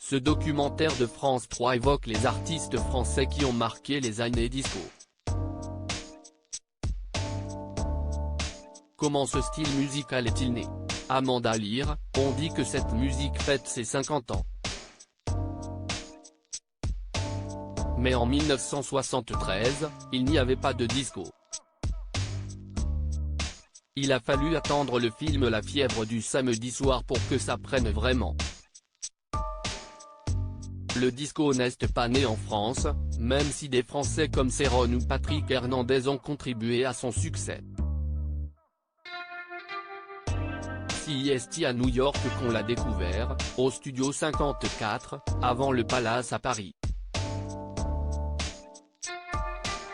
Ce documentaire de France 3 évoque les artistes français qui ont marqué les années disco. Comment ce style musical est-il né? Amanda Lear, on dit que cette musique fête ses 50 ans. Mais en 1973, il n'y avait pas de disco. Il a fallu attendre le film La fièvre du samedi soir pour que ça prenne vraiment. Le disco n'est pas né en France, même si des Français comme Céron ou Patrick Hernandez ont contribué à son succès. C'est à New York qu'on l'a découvert, au Studio 54, avant le Palace à Paris.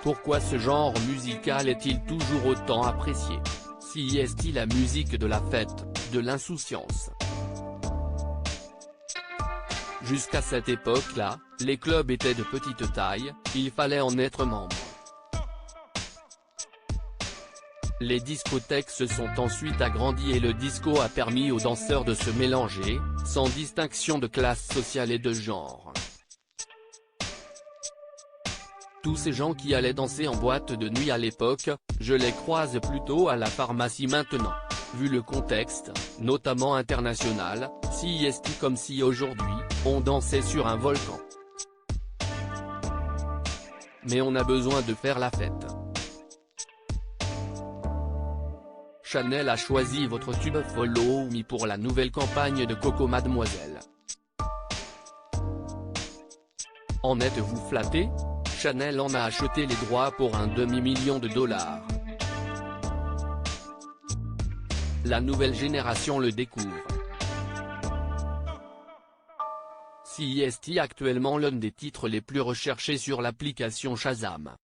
Pourquoi ce genre musical est-il toujours autant apprécié? C'est la musique de la fête, de l'insouciance. Jusqu'à cette époque-là, les clubs étaient de petite taille, il fallait en être membre. Les discothèques se sont ensuite agrandies et le disco a permis aux danseurs de se mélanger, sans distinction de classe sociale et de genre. Tous ces gens qui allaient danser en boîte de nuit à l'époque, je les croise plutôt à la pharmacie maintenant. Vu le contexte, notamment international, c'est comme si aujourd'hui, on dansait sur un volcan. Mais on a besoin de faire la fête. Chanel a choisi votre tube Follow Me pour la nouvelle campagne de Coco Mademoiselle. En êtes-vous flatté? Chanel en a acheté les droits pour un demi-million de dollars. La nouvelle génération le découvre. C'est actuellement l'un des titres les plus recherchés sur l'application Shazam.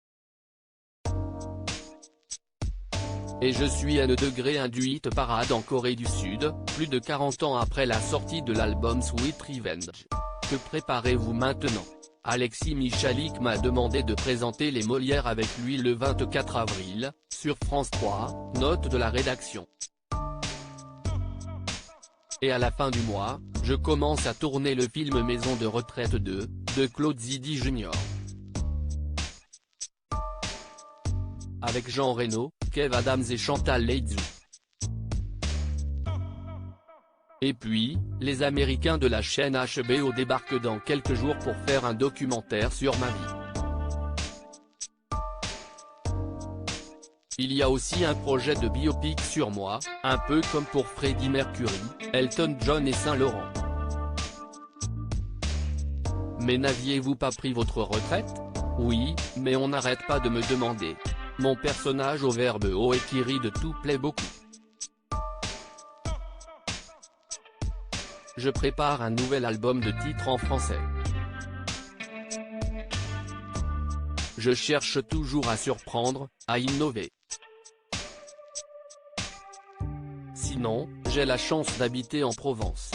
Et je suis à 1 degré du hit parade en Corée du Sud, plus de 40 ans après la sortie de l'album Sweet Revenge. Que préparez-vous maintenant? Alexis Michalik m'a demandé de présenter les Molières avec lui le 24 avril, sur France 3, note de la rédaction. Et à la fin du mois, je commence à tourner le film Maison de retraite 2, de Claude Zidi Jr. Avec Jean Reno, Kev Adams et Chantal Latsou. Et puis, les Américains de la chaîne HBO débarquent dans quelques jours pour faire un documentaire sur ma vie. Il y a aussi un projet de biopic sur moi, un peu comme pour Freddie Mercury, Elton John et Saint Laurent. Mais n'aviez-vous pas pris votre retraite? Oui, mais on n'arrête pas de me demander. Mon personnage au verbe haut et qui rit de tout plaît beaucoup. Je prépare un nouvel album de titres en français. Je cherche toujours à surprendre, à innover. Sinon, j'ai la chance d'habiter en Provence.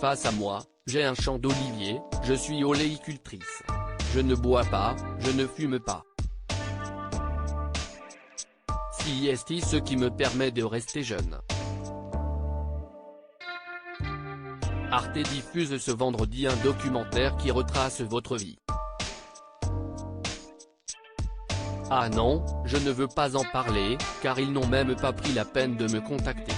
Face à moi, j'ai un champ d'oliviers, je suis oléicultrice. Je ne bois pas, je ne fume pas. C'est ce qui me permet de rester jeune. Arte diffuse ce vendredi un documentaire qui retrace votre vie. Ah non, je ne veux pas en parler, car ils n'ont même pas pris la peine de me contacter.